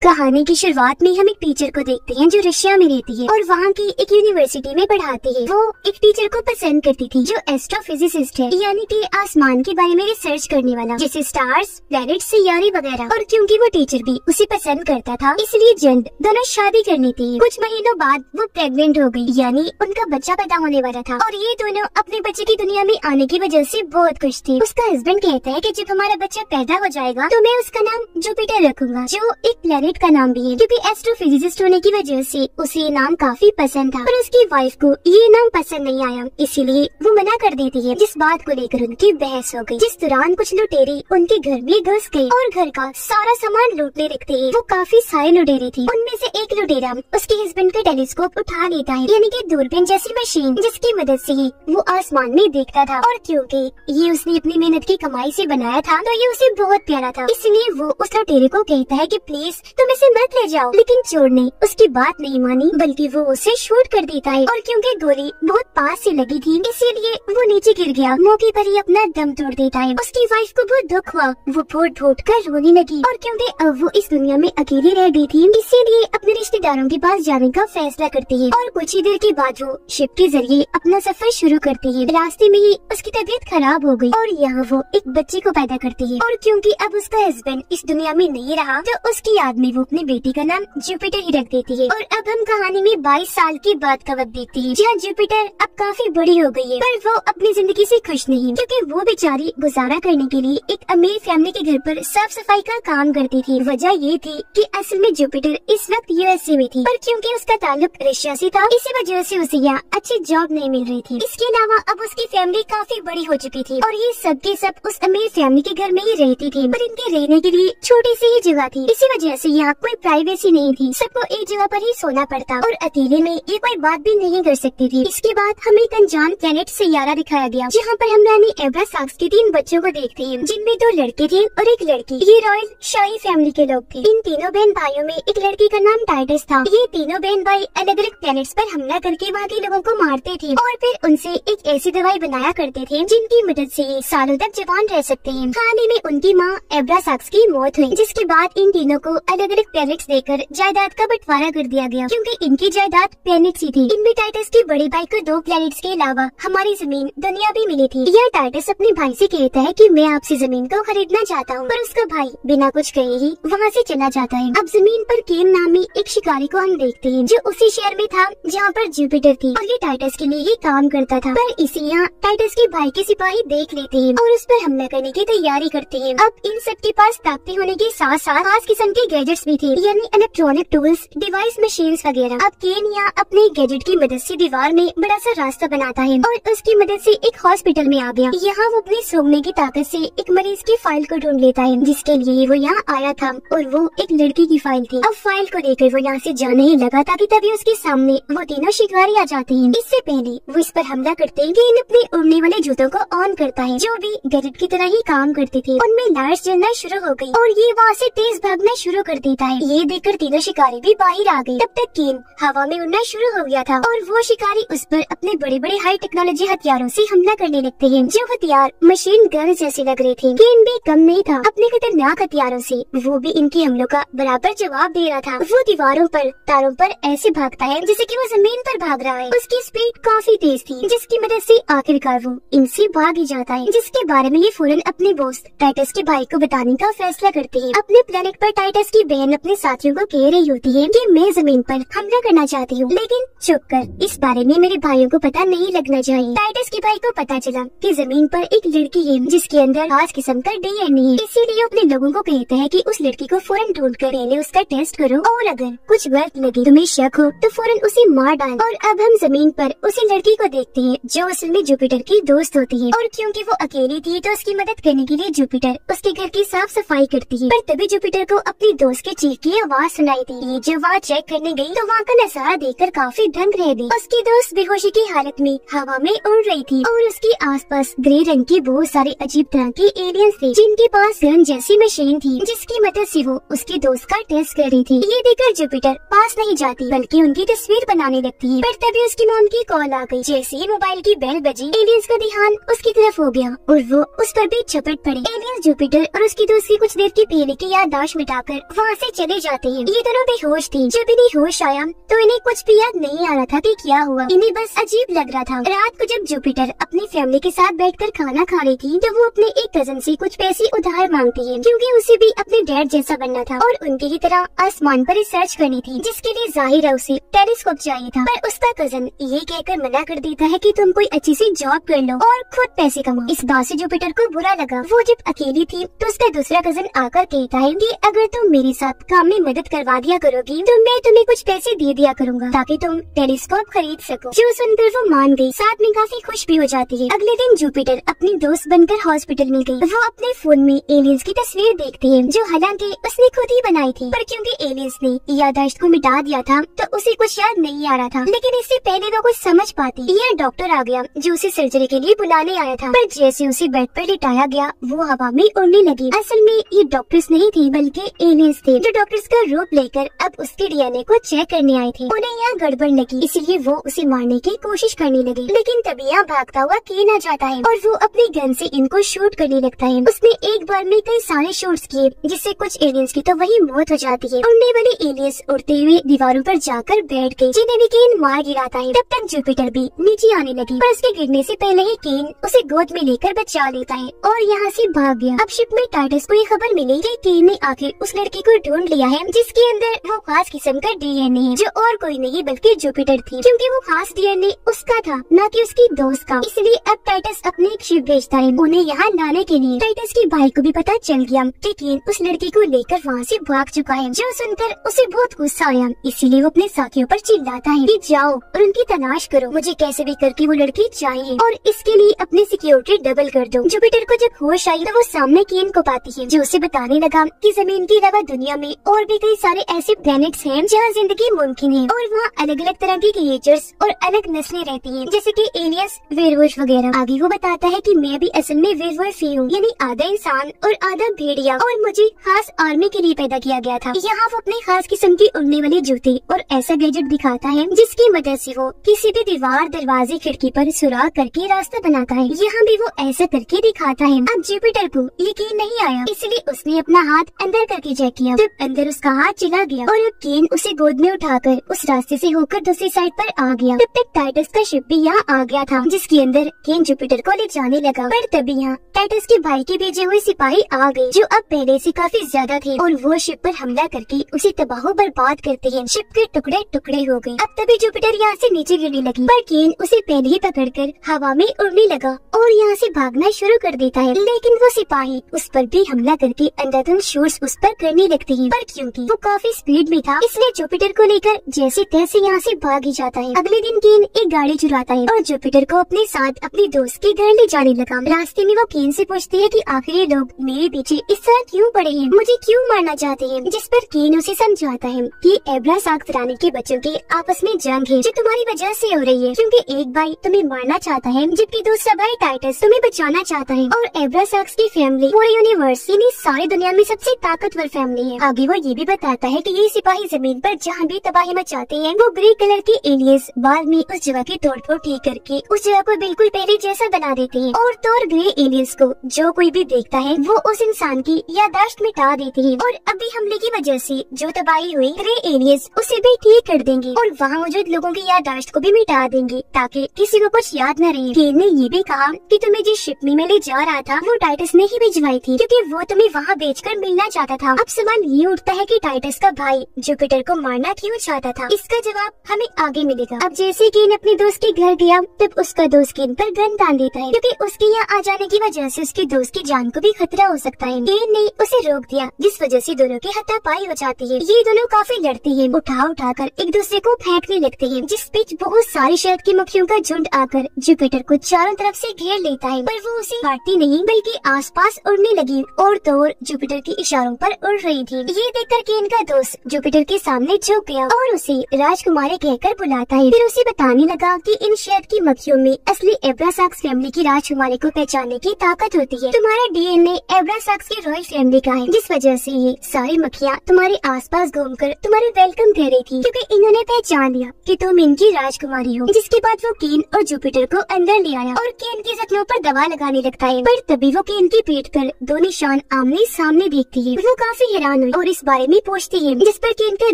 कहानी की शुरुआत में हम एक टीचर को देखते हैं जो रशिया में रहती है और वहाँ की एक यूनिवर्सिटी में पढ़ाती है। वो एक टीचर को पसंद करती थी जो एस्ट्रोफिजिसिस्ट है, यानी कि आसमान के बारे में रिसर्च करने वाला, जैसे स्टार्स, प्लैनेट, सियारे वगैरह। और क्योंकि वो टीचर भी उसे पसंद करता था, इसलिए जल्द दोनों शादी करनी थी। कुछ महीनों बाद वो प्रेग्नेंट हो गई, यानी उनका बच्चा पैदा होने वाला था और ये दोनों अपने बच्चे की दुनिया में आने की वजह से बहुत खुश थे। उसका हस्बैंड कहता है कि जब हमारा बच्चा पैदा हो जाएगा तो मैं उसका नाम जुपिटर रखूंगा, जो एक प्लैनेट का नाम भी है, क्योंकि एस्ट्रोफिजिसिस्ट होने की वजह से उसे ये नाम काफी पसंद था। पर उसकी वाइफ को ये नाम पसंद नहीं आया, इसीलिए वो मना कर देती है, जिस बात को लेकर उनकी बहस हो गई। जिस दौरान कुछ लुटेरे उनके घर में घुस गए और घर का सारा सामान लूटने लगते हैं। वो काफी सारे लुटेरे थे। उनमें से एक लुटेरा उसके हस्बैंड का टेलीस्कोप उठा लेता है, यानी कि दूरबीन जैसी मशीन, जिसकी मदद से ही वो आसमान में देखता था। और क्योंकि ये उसने अपनी मेहनत की कमाई से बनाया था, तो ये उसे बहुत प्यारा था, इसलिए वो उस लुटेरे को कहता है कि प्लीज तुम इसे मत ले जाओ। लेकिन चोर ने उसकी बात नहीं मानी, बल्कि वो उसे शूट कर देता है। और क्योंकि गोली बहुत पास से लगी थी, इसीलिए वो नीचे गिर गया। मौके पर ही अपना दम तोड़ देता है। उसकी वाइफ को बहुत दुख हुआ, वो फूट फूट कर रोने लगी। और क्योंकि अब वो इस दुनिया में अकेली रह गई थी, इसीलिए अपने रिश्तेदारों के पास जाने का फैसला करती है। और कुछ ही देर के बाद वो शिप के जरिए अपना सफर शुरू करती है। रास्ते में ही उसकी तबीयत खराब हो गई और यहाँ वो एक बच्चे को पैदा करती है। और क्योंकि अब उसका हस्बैंड इस दुनिया में नहीं रहा, तो उसकी याद में वो अपनी बेटी का नाम जुपिटर ही रख देती है। और अब हम कहानी में 22 साल के बाद का वक्त देखते हैं, जहाँ जुपिटर अब काफी बड़ी हो गई है, पर वो अपनी जिंदगी से खुश नहीं, क्योंकि वो बेचारी गुजारा करने के लिए एक अमीर फैमिली के घर पर साफ सफाई का काम करती थी। वजह ये थी कि असल में जुपिटर इस वक्त यूएसए में थी, पर क्योंकि उसका ताल्लुक रशिया से था, इसी वजह से उसे यहाँ अच्छी जॉब नहीं मिल रही थी। इसके अलावा अब उसकी फैमिली काफी बड़ी हो चुकी थी और ये सब के सब उस अमीर फैमिली के घर में ही रहती थी, पर इनके रहने के लिए छोटी सी ही जगह थी। इसी वजह से यहाँ कोई प्राइवेसी नहीं थी, सबको एक जगह पर ही सोना पड़ता और अकेले में ये कोई बात भी नहीं कर सकती थी। इसके बाद हमें एक अनजान प्लेनेट सियारा दिखाया गया, जहाँ पर हम रानी एब्रासाक्स के 3 बच्चों को देखते हैं, जिनमें 2 लड़के थे और एक लड़की। ये रॉयल शाही फैमिली के लोग थे। इन तीनों बहन भाइयों में एक लड़की का नाम टाइटस था। ये तीनों बहन भाई अलग अलग प्लैनेट्स पर हमला करके वहाँ के लोगों को मारते थे और फिर उनसे एक ऐसी दवाई बनाया करते थे जिनकी मदद से ये सालों तक जवान रह सकते हैं। हाल में उनकी माँ एब्रासाक्स की मौत हुई, जिसके बाद इन तीनों को अलग अलग प्लैनेट्स देकर जायदाद का बंटवारा कर दिया गया, क्योंकि इनकी जायदाद प्लैनेट्स ही थी। इनमें टाइटस के बड़े भाई को 2 प्लैनेट्स के अलावा हमारी जमीन दुनिया भी मिली थी। यह टाइटस अपने भाई से कहता है कि मैं आपसे जमीन को खरीदना चाहता हूँ, पर उसका भाई बिना कुछ कहे ही वहाँ से चला जाता है। अब जमीन पर केन नामी एक शिकारी को हम देखते हैं, जो उसी शहर में था जहाँ पर जुपिटर थी, और ये टाइटस के लिए ही काम करता था। पर इसी यहाँ टाइटस के भाई के सिपाही देख लेते हैं और उस पर हमला करने की तैयारी करते हैं। अब इन सब के पास ताकतें होने के साथ साथ खास किस्म के गैजेट्स भी थे, यानी इलेक्ट्रॉनिक टूल्स, डिवाइस, मशीन्स वगैरह। अब केन यहाँ अपने गैजेट की मदद से दीवार में बड़ा सा रास्ता बनाता है और उसकी मदद से एक हॉस्पिटल में आ गया। यहाँ वो अपनी सूंघने की ताकत से एक मरीज की फाइल को ढूंढ लेता है, जिसके लिए वो यहाँ आया था, और वो एक लड़की की फाइल थी। अब फाइल को लेकर वो यहाँ से जाने ही लगा था कि तभी उसके सामने वो तीनों शिकारी आ जाते हैं। इससे पहले वो इस पर हमला करते हैं कि इन अपने उड़ने वाले जूतों को ऑन करता है, जो भी गैजेट की तरह ही काम करते थे। उनमें लाइट्स जलना शुरू हो गई और ये वहाँ से तेज भागना शुरू कर देता है। ये देखकर तीनों शिकारी भी बाहर आ गए। तब तक केन हवा में उड़ना शुरू हो गया था और वो शिकारी उस पर अपने बड़े बड़े हाई टेक्नोलॉजी हथियारों से हमला करने लगते हैं, जो हथियार मशीन गन जैसे लग रहे थे। केन भी कम नहीं था, अपने खतरनाक हथियारों से वो भी इनके हमलों का बराबर जवाब दे रहा था। वो दीवारों पर, तारों पर ऐसे भागता है जैसे कि वो जमीन पर भाग रहा है। उसकी स्पीड काफी तेज थी, जिसकी मदद से आखिरकार वो इनसे भाग ही जाता है, जिसके बारे में ये फौरन अपने दोस्त टाइटस के भाई को बताने का फैसला करते हैं। अपने प्लेनेट पर टाइटस की बहन अपने साथियों को कह रही होती है कि मैं जमीन पर हमला करना चाहती हूँ, लेकिन चुप कर, इस बारे में मेरे भाइयों को पता नहीं लगना चाहिए। टाइटस के भाई को पता चला कि जमीन पर एक लड़की है जिसके अंदर खास किस्म का डीएनए है, इसीलिए अपने लोगों को कहता है कि उस लड़की को फौरन ढूंढ कर पहले उसका टेस्ट करो, और अगर कुछ गलत लगे, तुम्हें शक हो, तो फौरन उसे मार डाल। और अब हम जमीन पर उसी लड़की को देखते हैं जो असल में जुपिटर की दोस्त होती है, और क्योंकि वो अकेली थी तो उसकी मदद करने के लिए जुपिटर उसके घर की साफ सफाई करती है। पर तभी जुपिटर को अपनी दोस्त के चीख की आवाज सुनाई दी। जब वहाँ चेक करने गई तो वहाँ का नजारा देखकर काफी दंग रह गई। उसकी दोस्त बेहोशी की हालत में हवा में उड़ रही थी और उसके आसपास ग्रे रंग के बहुत सारे अजीब तरह के एलियंस थे, जिनके पास गन जैसी मशीन थी, जिसकी मदद से वो उसकी दोस्त का टेस्ट कर रही थी। ये देखकर जुपिटर पास नहीं जाती बल्कि उनकी तस्वीर बनाने लगती है। पर तभी उसकी मॉम की कॉल आ गई। जैसे ही मोबाइल की बेल बजी, एलियंस का ध्यान उसकी तरफ हो गया और वो उस पर भी झपट पड़े। एलियंस जुपिटर और उसकी दोस्त की कुछ देर की पहले की याददाश्त मिटाकर वहाँ से से चले जाते हैं। ये दोनों बेहोश थी। जब इन्हें होश आया तो इन्हें कुछ भी याद नहीं आ रहा था कि क्या हुआ। इन्हें बस अजीब लग रहा था। रात को जब जुपिटर अपनी फैमिली के साथ बैठकर खाना खा रही थी तो वो अपने एक कजन से कुछ पैसे उधार मांगती है, क्योंकि उसे भी अपने डैड जैसा बनना था और उनकी ही तरह आसमान पर रिसर्च करनी थी, जिसके लिए जाहिर है उसे टेलीस्कोप चाहिए था। पर उसका कजन ये कहकर मना कर देता है कि तुम कोई अच्छी सी जॉब कर लो और खुद पैसे कमाओ। इस बात से जुपिटर को बुरा लगा। वो जब अकेली थी तो उसका दूसरा कजन आकर कहता है कि अगर तुम मेरे साथ काम में मदद करवा दिया करोगी तो मैं तुम्हें कुछ पैसे दे दिया करूँगा ताकि तुम टेलीस्कोप खरीद सको। जो सुनकर वो मान गई, साथ में काफी खुश भी हो जाती है। अगले दिन जुपिटर अपनी दोस्त बनकर हॉस्पिटल में गई। वो अपने फोन में एलियंस की तस्वीर देखती है, जो हालांकि उसने खुद ही बनाई थी, पर क्योंकि एलियंस ने याददाश्त को मिटा दिया था तो उसे कुछ याद नहीं आ रहा था। लेकिन इससे पहले वो कुछ समझ पाती, यह डॉक्टर आ गया जो उसे सर्जरी के लिए बुलाने आया था। पर जैसे उसे बेड पर लिटाया गया वो हवा में उड़ने लगी। असल में ये डॉक्टर्स नहीं थे बल्कि एलियंस थे, जो डॉक्टर्स का रूप लेकर अब उसके डीएनए को चेक करने आए थे। उन्हें यहाँ गड़बड़ लगी, इसलिए वो उसे मारने की कोशिश करने लगे। लेकिन तभी यहाँ भागता हुआ केन आ जाता है और वो अपनी गन से इनको शूट करने लगता है। उसने एक बार में कई सारे शॉट्स किए, जिससे कुछ एलियंस की तो वही मौत हो जाती है। उड़ने वाले एलियंस उड़ते हुए दीवारों पर जाकर बैठ गए, जिन्हें भी केन मार गिराता है। तब तक जुपिटर भी नीचे आने लगी, पर उसके गिरने से पहले ही केन उसे गोद में लेकर बचा लेता है और यहाँ से भाग गया। अब शिप में टाइटस को ये खबर मिली कि केन ने आखिर उस लड़की को ढूंढ लिया है जिसके अंदर वो खास किस्म का डीएनए है, जो और कोई नहीं बल्कि जुपिटर थी, क्योंकि वो खास डीएनए उसका था न कि उसकी दोस्त का। इसलिए अब टाइटस अपने एक शिप भेजता है उन्हें यहाँ लाने के लिए। टाइटस के भाई को भी पता चल गया कि केन उस लड़की को लेकर वहाँ से भाग चुका है, जो सुनकर उसे बहुत गुस्सा आया। इसीलिए वो अपने साथियों पर चिल्लाता है कि जाओ और उनकी तलाश करो, मुझे कैसे भी करके वो लड़की चाहिए और इसके लिए अपनी सिक्योरिटी डबल कर दो। जुपिटर को जब होश आई तो वो सामने केन को पाती है, जो उसे बताने लगा कि जमीन के अलावा दुनिया में और भी कई सारे ऐसे प्लैनेट्स हैं जहाँ जिंदगी मुमकिन है और वहाँ अलग अलग तरह की क्रिएचर्स और अलग नस्लें रहती हैं, जैसे कि एलियंस, वेयरवुल्फ वगैरह। आगे वो बताता है कि मैं भी असल में वेयरवुल्फ ही हूँ, यानी आधा इंसान और आधा भेड़िया, और मुझे खास आर्मी के लिए पैदा किया गया था। यहाँ वो अपने खास किस्म की उड़ने वाली जूते और ऐसा गैजेट दिखाता है जिसकी मदद से वो किसी भी दीवार, दरवाजे, खिड़की पर सुराख करके रास्ता बनाता है। यहाँ भी वो ऐसा करके दिखाता है। अब जुपिटर को यकीन नहीं आया, इसलिए उसने अपना हाथ अंदर करके चेक किया। तब अंदर उसका हाथ चला गया और अब केन उसे गोद में उठाकर उस रास्ते से होकर दूसरी साइड पर आ गया। तब तक टाइटस का शिप भी यहाँ आ गया था, जिसके अंदर केन जुपिटर को ले जाने लगा। पर तभी यहाँ टाइटस के भाई के भेजे हुए सिपाही आ गए, जो अब पहले से काफी ज्यादा थे और वो शिप पर हमला करके उसे तबाह बर्बाद करते हैं। शिप के टुकड़े टुकड़े हो गए। अब तभी जुपिटर यहाँ से नीचे गिरने लगी, पर केन उसे पहले ही पकड़कर हवा में उड़ने लगा और यहाँ से भागना शुरू कर देता है। लेकिन वो सिपाही उस पर भी हमला करके अंधाधुंध शूट्स उस पर करने लगते हैं, पर क्योंकि वो काफी स्पीड में था इसलिए जुपिटर को लेकर जैसे तैसे यहाँ से भाग ही जाता है। अगले दिन केन एक गाड़ी चुराता है और जुपिटर को अपने साथ अपने दोस्त के घर ले जाने लगा। रास्ते में वो केन से पूछती है कि आखिर ये लोग मेरे पीछे इस तरह क्यों पड़े हैं, मुझे क्यों मारना चाहते हैं, जिस पर केन उसे समझाता है कि एब्रासाक्स रानी के बच्चों की आपस में जंग है जो तुम्हारी वजह से हो रही है, क्योंकि एक भाई तुम्हें मारना चाहता है जबकि दूसरा भाई टाइटस तुम्हें बचाना चाहता है। और एब्रासाक्स की फैमिली पूरे यूनिवर्स यानी सारी दुनिया में सबसे ताकतवर फैमिली है। आगे वो ये भी बताता है कि ये सिपाही जमीन पर जहाँ भी तबाही मचाते हैं वो ग्रे कलर के एलियंस बाद में उस जगह की तोड़फोड़ ठीक करके उस जगह को बिल्कुल पहले जैसा बना देते हैं और तो और ग्रे एलियंस को जो कोई भी देखता है वो उस इंसान की याददाश्त मिटा देते हैं और अभी हमले की वजह से जो तबाही हुई ग्रे एलियंस उसे भी ठीक कर देंगे और वहाँ मौजूद लोगों की याददाश्त को भी मिटा देंगे ताकि किसी को कुछ याद न रहे। केन ने ये भी कहा कि तुम्हें जिस शिप में मैं ले जा रहा था वो टाइटस ने ही भिजवाई थी, क्योंकि वो तुम्हें वहाँ बेचकर मिलना चाहता था। अब सवाल ये उठता है कि टाइटस का भाई जुपिटर को मारना क्यों चाहता था। इसका जवाब हमें आगे मिलेगा। अब जैसे केन अपने दोस्त के घर गया तब उसका दोस्त केन पर गन तान देता है, क्योंकि उसके यहाँ आ जाने की वजह से उसके दोस्त की जान को भी खतरा हो सकता है। केन ने उसे रोक दिया, जिस वजह से दोनों की हाथापाई हो जाती है। ये दोनों काफी लड़ते हैं, उठा कर एक दूसरे को फेंकने लगते हैं, जिस बीच बहुत सारी शहद की मक्खियों का झुंड आकर जुपिटर को चारों तरफ से घेर लेता है, पर वो उसे काटती नहीं बल्कि आसपास उड़ने लगी और तो और जुपिटर के इशारों पर उड़ रही थी। ये देखकर केन का दोस्त जुपिटर के सामने झुक गया और उसे राजकुमारी कहकर बुलाता है। फिर उसे बताने लगा कि इन शहद की मक्खियों में असली एब्रासाक्स फैमिली की राजकुमारी को पहचानने की ताकत होती है। तुम्हारा डीएनए एब्रासाक्स की रॉयल फैमिली का है, जिस वजह से ये सारी मक्खियाँ तुम्हारे आसपास घूमकर तुम्हारे वेलकम कह रही थी, क्योंकि इन्होंने पहचान लिया कि तुम इनकी राजकुमारी हो। जिसके बाद वो केन और जुपिटर को अंदर ले आया और केन के जख्मों पर दवा लगाने लगता है, पर तभी वो केन की पीठ पर दो निशान आमने सामने देखती है। वो काफी हैरान हुई और इस बारे में पूछती है, जिस पर केन का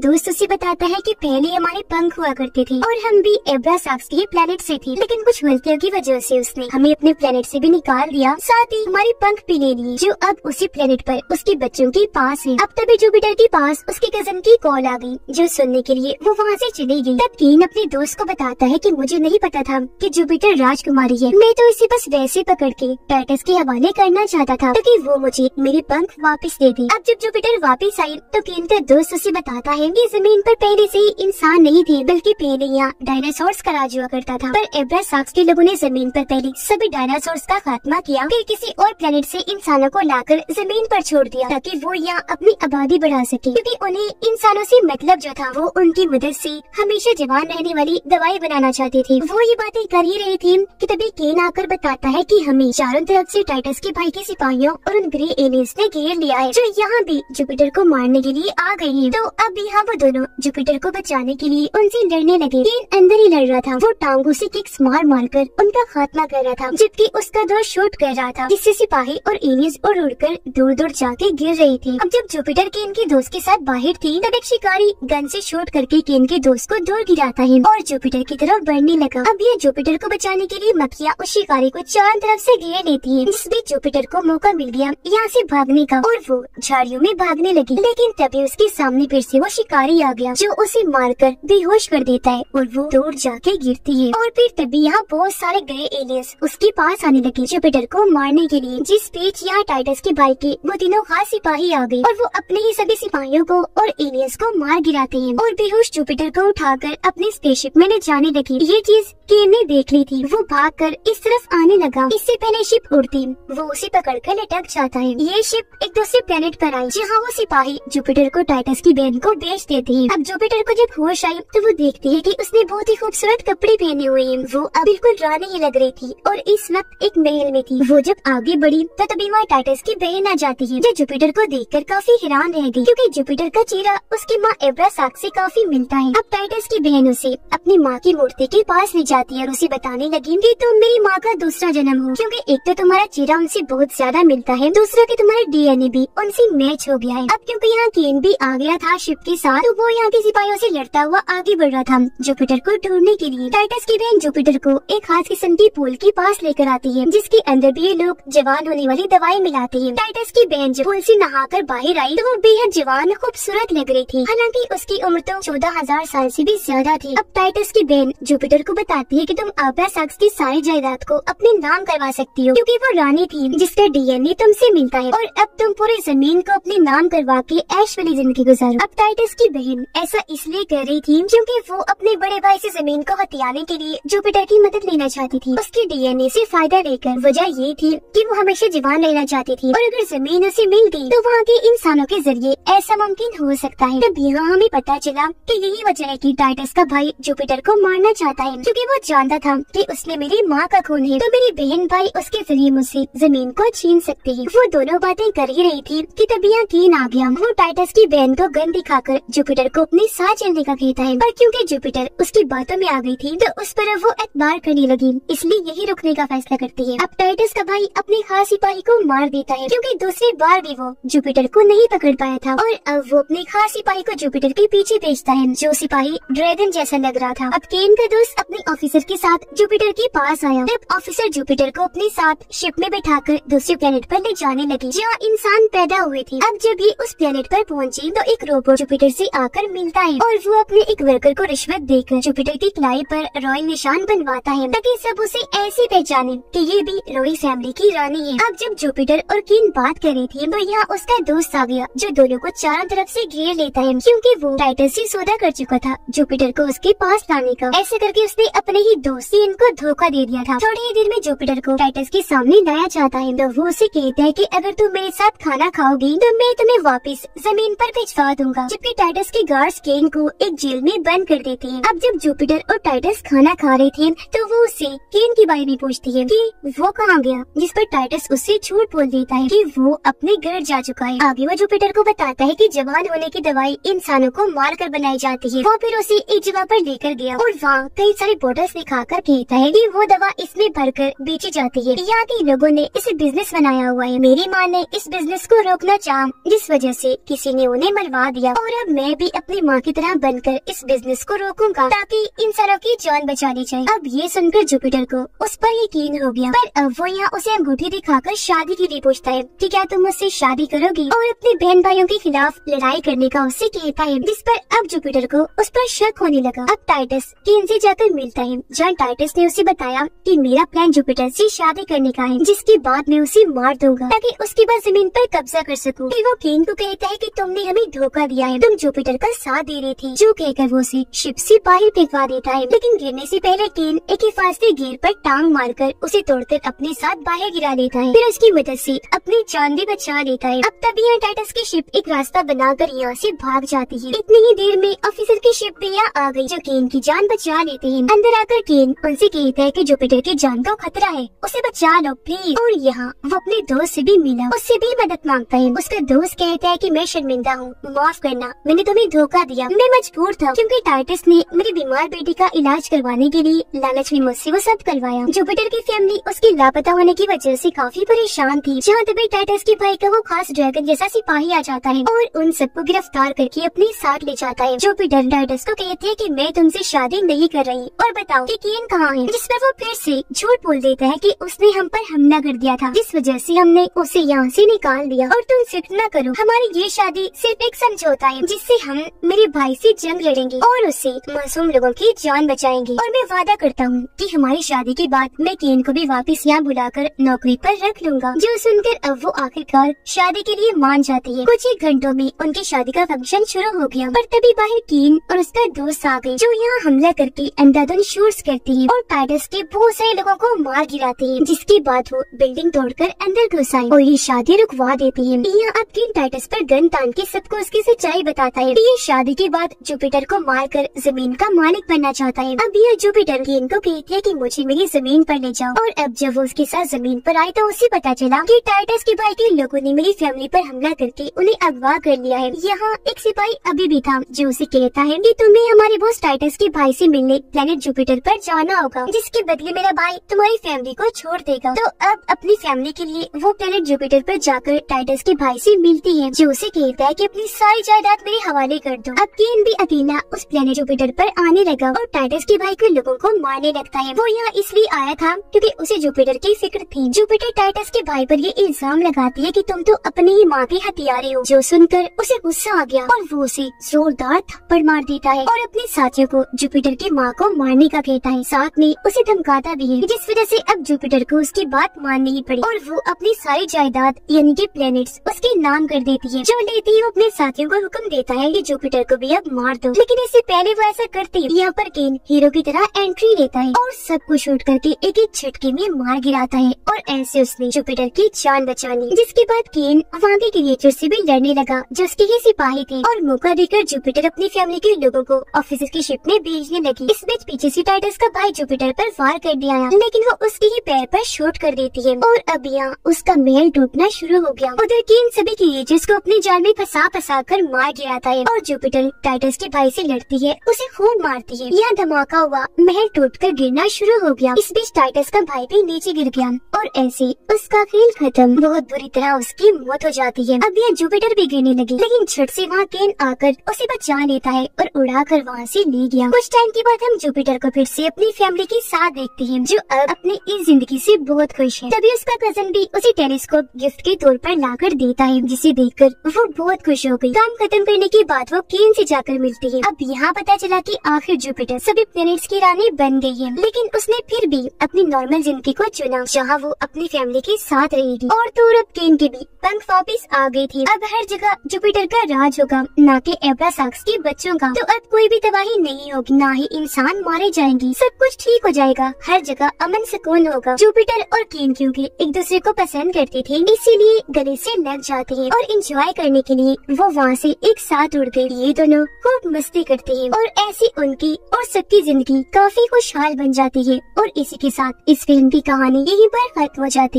दोस्त उसे बताता है कि पहले हमारे पंख हुआ करते थे और हम भी एब्रासाक्स के प्लेनेट से थे, लेकिन कुछ गलतियों की वजह से उसने हमें अपने प्लेनेट से भी निकाल दिया, साथ ही हमारे पंख भी ले लिए, जो अब उसी प्लेनेट पर उसके बच्चों के पास है। अब तभी जुपिटर के पास उसके कजन की कॉल आ गई, जो सुनने के लिए वो वहाँ से चली गई। तब केन अपने दोस्त को बताता है कि मुझे नहीं पता था कि जुपिटर राजकुमारी है, मैं तो इसे बस वैसे पकड़ के टाइटस के हवाले करना चाहता था ताकि वो मुझे मेरे पंख वापस दे दे। अब जब जुपिटर वापस आई तो केन का दोस्त उसे बताता है कि जमीन पर पहले से ही इंसान नहीं थे, बल्कि पहले यहाँ डायनासोर्स का राज हुआ करता था, पर एब्रासाक्स के लोगों ने जमीन पर पहले सभी डायनासोर्स का खात्मा किया, फिर किसी और प्लेनेट से इंसानों को लाकर जमीन पर छोड़ दिया ताकि वो यहाँ अपनी आबादी बढ़ा सके, क्योंकि उन्हें इंसानों से मतलब जो था वो उनकी मदद से हमेशा जवान रहने वाली दवाई बनाना चाहते थे। वो ये बातें कर ही रही थी कि तभी केन आकर बताता है कि हमें चारों तरफ से टाइटस के भाई के सिपाहियों और उन ग्रे एलियंस ने घेर लिया है, जो यहाँ भी जुपिटर को मारने के लिए आ गई है। तो अब यहाँ वो दोनों जुपिटर को बचाने के लिए उनसे लड़ने लगे। केन अंदर ही लड़ रहा था, वो टांगों से किक्स मार मार कर उनका खात्मा कर रहा था, जबकि उसका दोस्त शूट कर रहा था, जिससे सिपाही और एलियंस उड़ उड़कर दूर दूर जाके गिर रहे थे। अब जब जुपिटर केन के दोस्त के साथ बाहर थी, तब एक शिकारी गन से शूट करके केन के दोस्त को दूर गिराता है और जुपिटर की तरफ बढ़ने लगा। अब ये जुपिटर को बचाने के लिए मक्खियाँ उस शिकारी को चारों तरफ से घेर लेती है, जिस बीच जुपिटर को मौका मिल गया यहाँ से भागने का और वो झाड़ियों में भागने लगी, लेकिन तभी उसके सामने फिर से वो शिकारी आ गया, जो उसे मारकर बेहोश कर देता है और वो दूर जाके गिरती है। और फिर तभी यहाँ बहुत सारे ग्रे एलियंस उसके पास आने लगे जुपिटर को मारने के लिए, जिस बीच यहाँ टाइटस के भाई के वो तीनों खास सिपाही आ गए और वो अपने ही सभी सिपाहियों को और एलियंस को मार गिराते हैं और बेहोश जुपिटर को उठाकर अपने स्पेसशिप में ले जाने लगी। ये चीज केन ने देख ली थी, वो भागकर इस तरफ आने लगा। इससे पहले शिप उड़ती, वो उसे पकड़कर लटक जाता है। ये शिप एक दूसरे प्लेनेट पर आई, जहाँ वो सिपाही जुपिटर को टाइटस की बहन को बेच देते हैं। अब जुपिटर को जब होश आई तो वो देखती है कि उसने बहुत ही खूबसूरत कपड़े पहने हुए हैं। वो अब बिल्कुल रानी ही लग रही थी और इस वक्त एक महल में थी। वो जब आगे बढ़ी तो तभी वहाँ टाइटस की बहन आ जाती है, जो जुपिटर को देखकर काफी हैरान रह गई, क्योंकि जुपिटर का चेहरा उसकी माँ एब्रासाक्स से काफी मिलता है। अब टाइटस की बहन उसे अपनी माँ की मूर्ति के पास ले जाती है और उसे बताने लगी कि तुम मेरी माँ का दूसरा जन्म हो, क्योंकि एक तो तुम्हारा चेहरा उनसे बहुत ज्यादा मिलता है, दूसरा कि तुम्हारा डीएनए भी उनसे मैच हो गया है। अब क्योंकि यहाँ केन भी आ गया था शिप के साथ, तो वो यहाँ के सिपाहियों से लड़ता हुआ आगे बढ़ रहा था जुपिटर को ढूंढने के लिए। टाइटस की बहन जुपिटर को एक खास किस्म की पूल के पास लेकर आती है, जिसके अंदर भी ये लोग जवान होने वाली दवाई मिलाते हैं। टाइटस की बहन जब पूल से नहाकर बाहर आई तो वो बेहद जवान खूबसूरत लग रही थी, हालांकि उसकी उम्र तो 14,000 साल से भी ज्यादा थी। अब टाइटस की बहन जुपिटर को बताती है कि तुम एब्रासाक्स की सारी जायदाद को अपने नाम करवा सकती हो, क्योंकि वो रानी थी जिसका डीएनए तुमसे मिलता है, और अब तुम पूरी जमीन को अपने नाम करवा के ऐश वाली जिंदगी गुजारो। अब टाइटस की बहन ऐसा इसलिए कर रही थी क्योंकि वो अपने बड़े भाई से जमीन को हथियाने के लिए जुपिटर की मदद लेना चाहती थी। उसके डीएनए से फायदा लेकर वजह ये थी कि वो हमेशा जवान रहना चाहती थी, और अगर जमीन उसे मिल गई तो वहाँ के इंसानों के जरिए ऐसा मुमकिन हो सकता है। तब यहाँ हमें पता चला कि यही वजह है कि टाइटस का भाई जुपिटर को मारना चाहता है, क्योंकि वो जानता था कि उसने मेरी माँ का खून है, तो मेरी बहन भाई उसके जरिए मुझसे जमीन को छीन सकते हैं। वो दोनों बातें कर ही रही थी कि तभी यहाँ केन आ गया। वो टाइटस की बहन को गन दिखाकर जुपिटर को अपने साथ चलने का कहता है, पर क्योंकि जुपिटर उसकी बातों में आ गई थी तो उस पर वो एतबार करने लगी, इसलिए यही रुकने का फैसला करती है। अब टाइटस का भाई अपने खास सिपाही को मार देता है, क्योंकि दूसरी बार भी वो जुपिटर को नहीं पकड़ पाया था, और अब वो अपने खास सिपाही को जुपिटर के पीछे भेजता है, जो सिपाही ड्रैगन जैसा लग रहा था। अब केन का दोस्त अपने ऑफिसर के साथ जुपिटर के पास आया। तब ऑफिसर जुपिटर को अपने साथ शिप में बैठाकर दूसरे प्लेनेट पर ले जाने लगी, जहाँ इंसान पैदा हुए थे। अब जब ये उस प्लेनेट पर पहुंची तो एक रोबोट जुपिटर से आकर मिलता है, और वो अपने एक वर्कर को रिश्वत देकर जुपिटर की कलाई पर रॉयल निशान बनवाता है, ताकि सब उसे ऐसे पहचाने कि ये भी रॉयल फैमिली की रानी है। अब जब जुपिटर और केन बात कर रही थी तो यहाँ उसका दोस्त आ गया, जो दोनों को चारों तरफ से घेर लेता है, क्योंकि वो टाइटस से सौदा कर चुका था जुपिटर को उसके पास लाने का। ऐसे करके उसने अपने ही दोस्त से इनको धोखा दे दिया था। थोड़ी ही देर में जुपिटर को टाइटस के सामने लाया जाता है, तो वो उसे कहता है कि अगर तुम मेरे साथ खाना खाओगी तो मैं तुम्हें वापस जमीन पर भिजवा दूंगा, जबकि टाइटस के गार्ड्स केन को एक जेल में बंद कर देते हैं। अब जब जुपिटर और टाइटस खाना खा रहे थे तो वो उससे केन के बारे में पूछती है कि वो कहाँ गया, जिस पर टाइटस उससे झूठ बोल देता है कि वो अपने घर जा चुका है। आगे वो जुपिटर को बताता है कि जवान होने की दवाई इंसानों को मार कर बनाई जाती है। वो फिर उसे एक जगह पर लेकर गया और वहाँ कई सारे बोतल्स दिखाकर कहता है कि वो दवा इसमें भरकर बेची जाती है। यहाँ के लोगों ने इसे बिजनेस बनाया हुआ है। मेरी माँ ने इस बिजनेस को रोकना चाहा, जिस वजह वजह से किसी ने उन्हें मरवा दिया और अब मैं भी अपनी माँ की तरह बनकर इस बिजनेस को रोकूंगा ताकि इन सारों की जान बचा ली जाए। अब ये सुनकर जुपिटर को उस पर यकीन हो गया, पर अब वो यहाँ उसे अंगूठी दिखाकर शादी के लिए पूछता है कि क्या तुम मुझसे शादी करोगी, और अपने बहन भाइयों के खिलाफ लड़ाई करने का उससे कहता है, जिस पर अब जुपिटर को उस पर शक होने लगा। अब टाइटस केन से जाकर मिलता है, जहाँ टाइटस ने उसे बताया कि मेरा प्लान जुपिटर से शादी करने का है, जिसके बाद मैं उसे मार दूंगा ताकि उसके बाद जमीन पर कब्जा कर सकूं। फिर वो केन को कहता है कि तुमने हमें धोखा दिया है, तुम जुपिटर का साथ दे रही थी, जो कहकर वो उसे शिप से बाहर फेंकवा देता है। लेकिन गिरने से पहले केन एक हिफाजती गिर पर टांग मारकर उसे तोड़कर अपने साथ बाहर गिरा लेता है, फिर उसकी मदद से अपनी जान भी बचा लेता है। अब तभी यहाँ टाइटस की शिप एक रास्ता बनाकर यहाँ से भाग जाती है। इतनी ही देर में ऑफिसर की शिप भी यहाँ आ गई, जो केन की जान बचा लेते हैं। अंदर आकर केन उनसे कहता है कि जुपिटर की जान को खतरा है, उसे बचा लो प्लीज। और यहाँ वो अपने दोस्त से भी मिला, उससे भी मदद मांगता है। उसका दोस्त कहता है कि मैं शर्मिंदा हूँ, माफ करना, मैंने तुम्हें धोखा दिया, मैं मजबूर था क्योंकि टाइटस ने मेरी बीमार बेटी का इलाज करवाने के लिए लालच में मुझसे वो सब करवाया। जुपिटर की फैमिली उसके लापता होने की वजह से काफी परेशान थी, जहाँ तभी टाइटस के भाई का वो खास ड्रैगन जैसा सिपाही आ जाता है और उन सबको गिरफ्तार करके अपने साथ ले जाता है। जुपिटर टाइटस को कहते हैं कि मैं तुमसे शादी नहीं कर रही और बताओ कि केन कहाँ है, जिस पर वो फिर से झूठ बोल देता है कि उसने हम पर हमला कर दिया था, जिस वजह से हमने उसे यहाँ से निकाल दिया। और तुम फिक्र न करो, हमारी ये शादी सिर्फ एक समझौता है जिससे हम मेरे भाई से जंग लड़ेंगे और उससे मासूम लोगों की जान बचाएंगे, और मैं वादा करता हूँ कि हमारी शादी के बाद मैं केन को भी वापस यहाँ बुलाकर नौकरी पर रख लूंगा। जो सुनकर अब वो आखिरकार शादी के लिए मान जाती है। कुछ ही घंटों में उनकी शादी का फंक्शन शुरू हो गया, पर तभी बाहर केन और उसका दोस्त आ गए, जो यहाँ हमला करके अंधाधुंध शूट्स करती है और टाइटस के बहुत सारे लोगों को मार गिराती है, जिसके बाद वो बिल्डिंग तोड़कर अंदर घुस आए और ये शादी रुकवा देती है। यहाँ अब केन टाइटस पर गन तान के सबको उसकी सच्चाई बताता है। ये शादी के बाद जुपिटर को मारकर जमीन का मालिक बनना चाहता है। अब यह जुपिटर केन को कहती है कि मुझे मेरी जमीन पर ले जाओ, और अब जब वो उसके साथ जमीन पर आई तो उसे पता चला कि टाइटस के भाई के लोगों ने मेरी फैमिली पर हमला करके उन्हें अगवा कर लिया है। यहाँ एक सिपाही अभी भी था, जो उसे कहता है कि तुम्हें हमारे बॉस टाइटस के भाई से मिलने प्लेनेट जुपिटर पर जाना होगा, जिसके बदले मेरा भाई तुम्हारी फैमिली को छोड़ देगा। तो अब अपनी फैमिली के लिए वो प्लेनेट जुपिटर पर जाकर टाइटस के भाई से मिलती है, जो उसे कहता है कि अपनी सारी जायदाद मेरे हवाले कर दो। अब केन भी अकेला उस प्लेनेट जुपिटर पर आने लगा और टाइटस के भाई के लोगों को मारने लगता है। वो यहाँ इसलिए आया था क्योंकि उसे जुपिटर की फिक्र थी। जुपिटर टाइटस के भाई पर ये इल्जाम लगाती है कि तुम तो अपनी ही माँ के हथियारे हो, जो सुनकर उसे गुस्सा आ गया और वो उसे जोरदार थप्पड़ मार देता है और अपने साथियों को जुपिटर की माँ को मारने का कहता है, साथ में उसे धमकाता भी है, जिस वजह से अब जुपिटर को उसकी बात माननी ही पड़ी और वो अपनी सारी जायदाद यानी कि प्लैनेट्स उसके नाम कर देती है। जो लेती है वो अपने साथियों को हुक्म देता है कि जुपिटर को भी अब मार दो, लेकिन इससे पहले वो ऐसा करते यहाँ पर केन हीरो की तरह एंट्री लेता है और सबको शूट करके एक एक झटके में मार गिराता है और ऐसे उसने जुपिटर की जान बचा ली। जिसके बाद केन वहाँ के क्रिएचर से भी लड़ने लगा, जो उसके ही सिपाही थे, और मौका देकर जुपिटर अपनी फैमिली के लोगों को ऑफिसर की शिप में भेजने लगी। इस बीच पीछे से टाइटस का भाई जुपिटर पर वार कर दिया, लेकिन वो उसके ही पैर पर शूट कर देती है और अब यहाँ उसका महल टूटना शुरू हो गया। उधर केन सभी क्रिएचर्स को अपने जाल में फंसा कर मार गिराता है और जुपिटर टाइटस के भाई से लड़ती है, उसे खूब मारती है। यहाँ धमाका हुआ, महल टूटकर गिरना शुरू हो गया। इस बीच टाइटस का भाई भी नीचे गिर गया और ऐसे उसका खेल खत्म। बहुत बुरी तरह उसकी मौत हो जाती है। अब यह जुपिटर भी गिरने लगी, लेकिन झट से वहाँ केन आकर उसे बचा लेता है और उड़ाकर वहाँ से ले गया। कुछ टाइम के बाद हम जुपिटर को फिर से अपनी फैमिली के साथ देखते हैं, जो अब अपनी इस जिंदगी से बहुत खुश है। तभी उसका कजन भी उसे टेलीस्कोप गिफ्ट के तौर पर लाकर देता है, जिसे देखकर वो बहुत खुश हो गई। काम खत्म करने के बाद वो केन से जाकर मिलती है। अब यहाँ पता चला कि आखिर जुपिटर सभी प्लैनेट्स की रानी बन गई है, लेकिन उसने फिर भी अपनी नॉर्मल जिंदगी को चुना, जहाँ वो अपनी फैमिली के साथ रहेगी। और तो अब केन के भी पंख वापिस आ गई थी। अब हर जगह जुपिटर का राज होगा, न कि एब्रासाक्स के बच्चों का। तो अब कोई भी तबाही नहीं होगी, न ही इंसान मारे जाएंगे, सब कुछ ठीक हो जाएगा, हर जगह अमन सुकून होगा। जुपिटर और केन क्योंकि एक दूसरे को पसंद करते थे, इसीलिए गले से लग जाते हैं और एंजॉय करने के लिए वो वहाँ से एक साथ उड़ गए। ये दोनों खूब मस्ती करते हैं और ऐसी उनकी और सबकी जिंदगी काफी खुशहाल बन जाती है। और इसी के साथ इस फिल्म की कहानी यहीं पर खत्म हो जाती है।